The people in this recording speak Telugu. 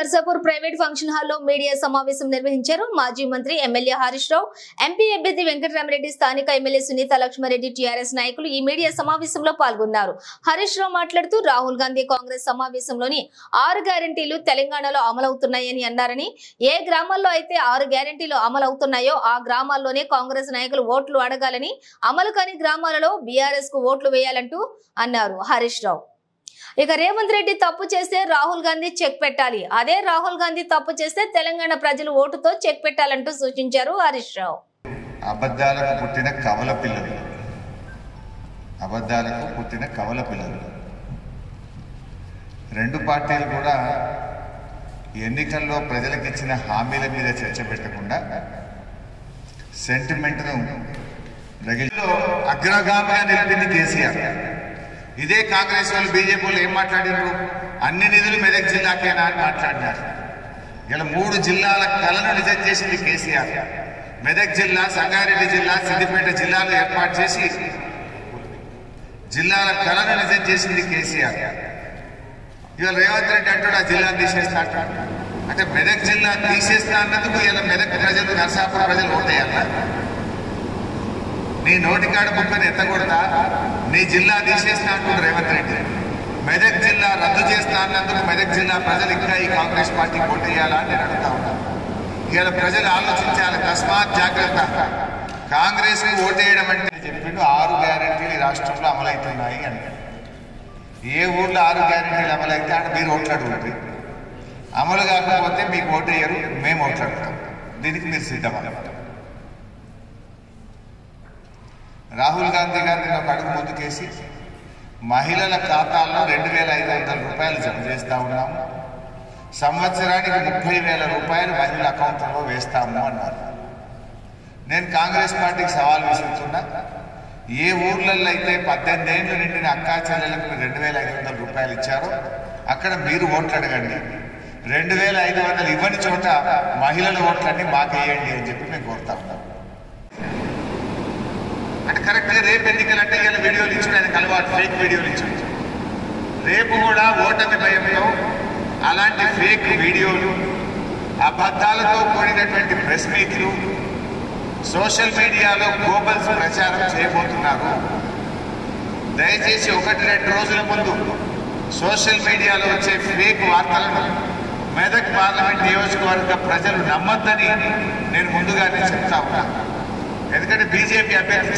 నర్సాపూర్ ప్రైవేట్ ఫంక్షన్ హాల్లో మీడియా సమావేశం నిర్వహించారు. మాజీ మంత్రి ఎమ్మెల్యే హరీష్ రావు, ఎంపీ అభ్యర్థి వెంకటరామరెడ్డి, స్థానిక ఎమ్మెల్యే సునీత లక్ష్మారెడ్డి, టీఆర్ఎస్ నాయకులు ఈ మీడియా సమావేశంలో పాల్గొన్నారు. హరీష్ రావు మాట్లాడుతూ రాహుల్ గాంధీ కాంగ్రెస్ సమావేశంలోని 6 గ్యారెంటీలు తెలంగాణలో అమలవుతున్నాయని అన్నారని, ఏ గ్రామాల్లో అయితే 6 గ్యారెంటీలు అమలవుతున్నాయో ఆ గ్రామాల్లోనే కాంగ్రెస్ నాయకులు ఓట్లు అడగాలని, అమలు కాని గ్రామాలలో బీఆర్ఎస్ కు ఓట్లు వేయాలంటూ అన్నారు హరీష్ రావు. ఇక రేవంత్ రెడ్డి తప్పు చేస్తే రాహుల్ గాంధీ చెక్ పెట్టాలి, అదే రాహుల్ గాంధీ తప్పు చేస్తే తెలంగాణ ప్రజలు ఓటుతో చెక్ పెట్టాలంటూ సూచించారు హరీష్ రావు. అబద్ధాలకు పుట్టిన కవల పిల్లలు రెండు పార్టీలు కూడా ఎన్నికల్లో ప్రజలకు ఇచ్చిన హామీల మీద చర్చ పెట్టకుండా సెంటిమెంట్ను అగ్రగామిగా నిలిపింది కేసీఆర్. ఇదే కాంగ్రెస్ వాళ్ళు బీజేపీ వాళ్ళు ఏం మాట్లాడారు? అన్ని నిధులు మెదక్ జిల్లాకేనా అని మాట్లాడినారు. ఇలా 3 జిల్లాల కళను నిజం చేసింది కేసీఆర్. మెదక్ జిల్లా, సంగారెడ్డి జిల్లా, సిద్దిపేట జిల్లాలు ఏర్పాటు చేసి జిల్లాల కళను నిజం చేసింది కేసీఆర్. ఇవాళ రేవంత్ రెడ్డి అంటాడు ఆ జిల్లా తీసేస్తా అంటాడు. అంటే మెదక్ జిల్లా తీసేస్తా అన్నందుకు ఇలా మెదక్ ప్రజలు, నర్సాపూర్ ప్రజలు ఓటేయాలా? నీ నోటికాడ బుక్కని ఎత్తకూడదా? నీ జిల్లా తీసేస్తా అంటుంది రేవంత్ రెడ్డి. మెదక్ జిల్లా రద్దు చేస్తా అన్నందుకు మెదక్ జిల్లా ప్రజలు ఇంకా ఈ కాంగ్రెస్ పార్టీకి ఓటేయాలా అని నేను అడుగుతా ఉన్నాను. ఇవాళ ప్రజలు ఆలోచించాలి, తస్మాత్ జాగ్రత్త. కాంగ్రెస్ కు ఓటేయడం అంటే చెప్పిండు 6 గ్యారెంటీలు ఈ రాష్ట్రంలో అమలవుతున్నాయి అని. ఏ ఊర్లో 6 గ్యారెంటీలు అమలైతే అంటే మీరు ఓట్లాడుకుంటే, అమలు కాకపోతే మీకు ఓటేయరు, మేము ఓట్లాడుతాం. దీనికి మీరు సిద్ధమన్నమాట. రాహుల్ గాంధీ గారు నేను ఒక అడుగు ముందుకేసి మహిళల ఖాతాల్లో 2,500 రూపాయలు జమ చేస్తా ఉన్నాము, సంవత్సరానికి 30,000 రూపాయలు మహిళల అకౌంట్లో వేస్తాము అన్నారు. నేను కాంగ్రెస్ పార్టీకి సవాల్ విసురుతున్నా, ఏ ఊర్లలో అయితే 18 ఏళ్ళు నిండిన అక్కా చెల్లెలకు 2,500 రూపాయలు ఇచ్చారో అక్కడ మీరు ఓట్లు అడగండి. 2,500 ఇవ్వని చోట మహిళల ఓట్లన్నీ మాకేయండి అని చెప్పి మేము కోరుతా ఉన్నాం. అంటే కరెక్ట్గా రేపు ఎన్నికలు అంటే ఇలా వీడియోలు ఇచ్చాడు, ఆయనకు అలవాటు ఫేక్ వీడియోలు ఇచ్చాడు. రేపు కూడా ఓటమి భయంలో అలాంటి ఫేక్ వీడియోలు, అబద్ధాలతో కూడినటువంటి ప్రెస్ మీట్లు, సోషల్ మీడియాలో గ్లోబల్స్ ప్రచారం చేయబోతున్నారు. దయచేసి 1-2 రోజుల ముందు సోషల్ మీడియాలో వచ్చే ఫేక్ వార్తలను మెదక్ పార్లమెంట్ నియోజకవర్గ ప్రజలు నమ్మొద్దని నేను ముందుగానే చెప్తా ఉన్నా. ఎందుకంటే బీజేపీ అభ్యర్థి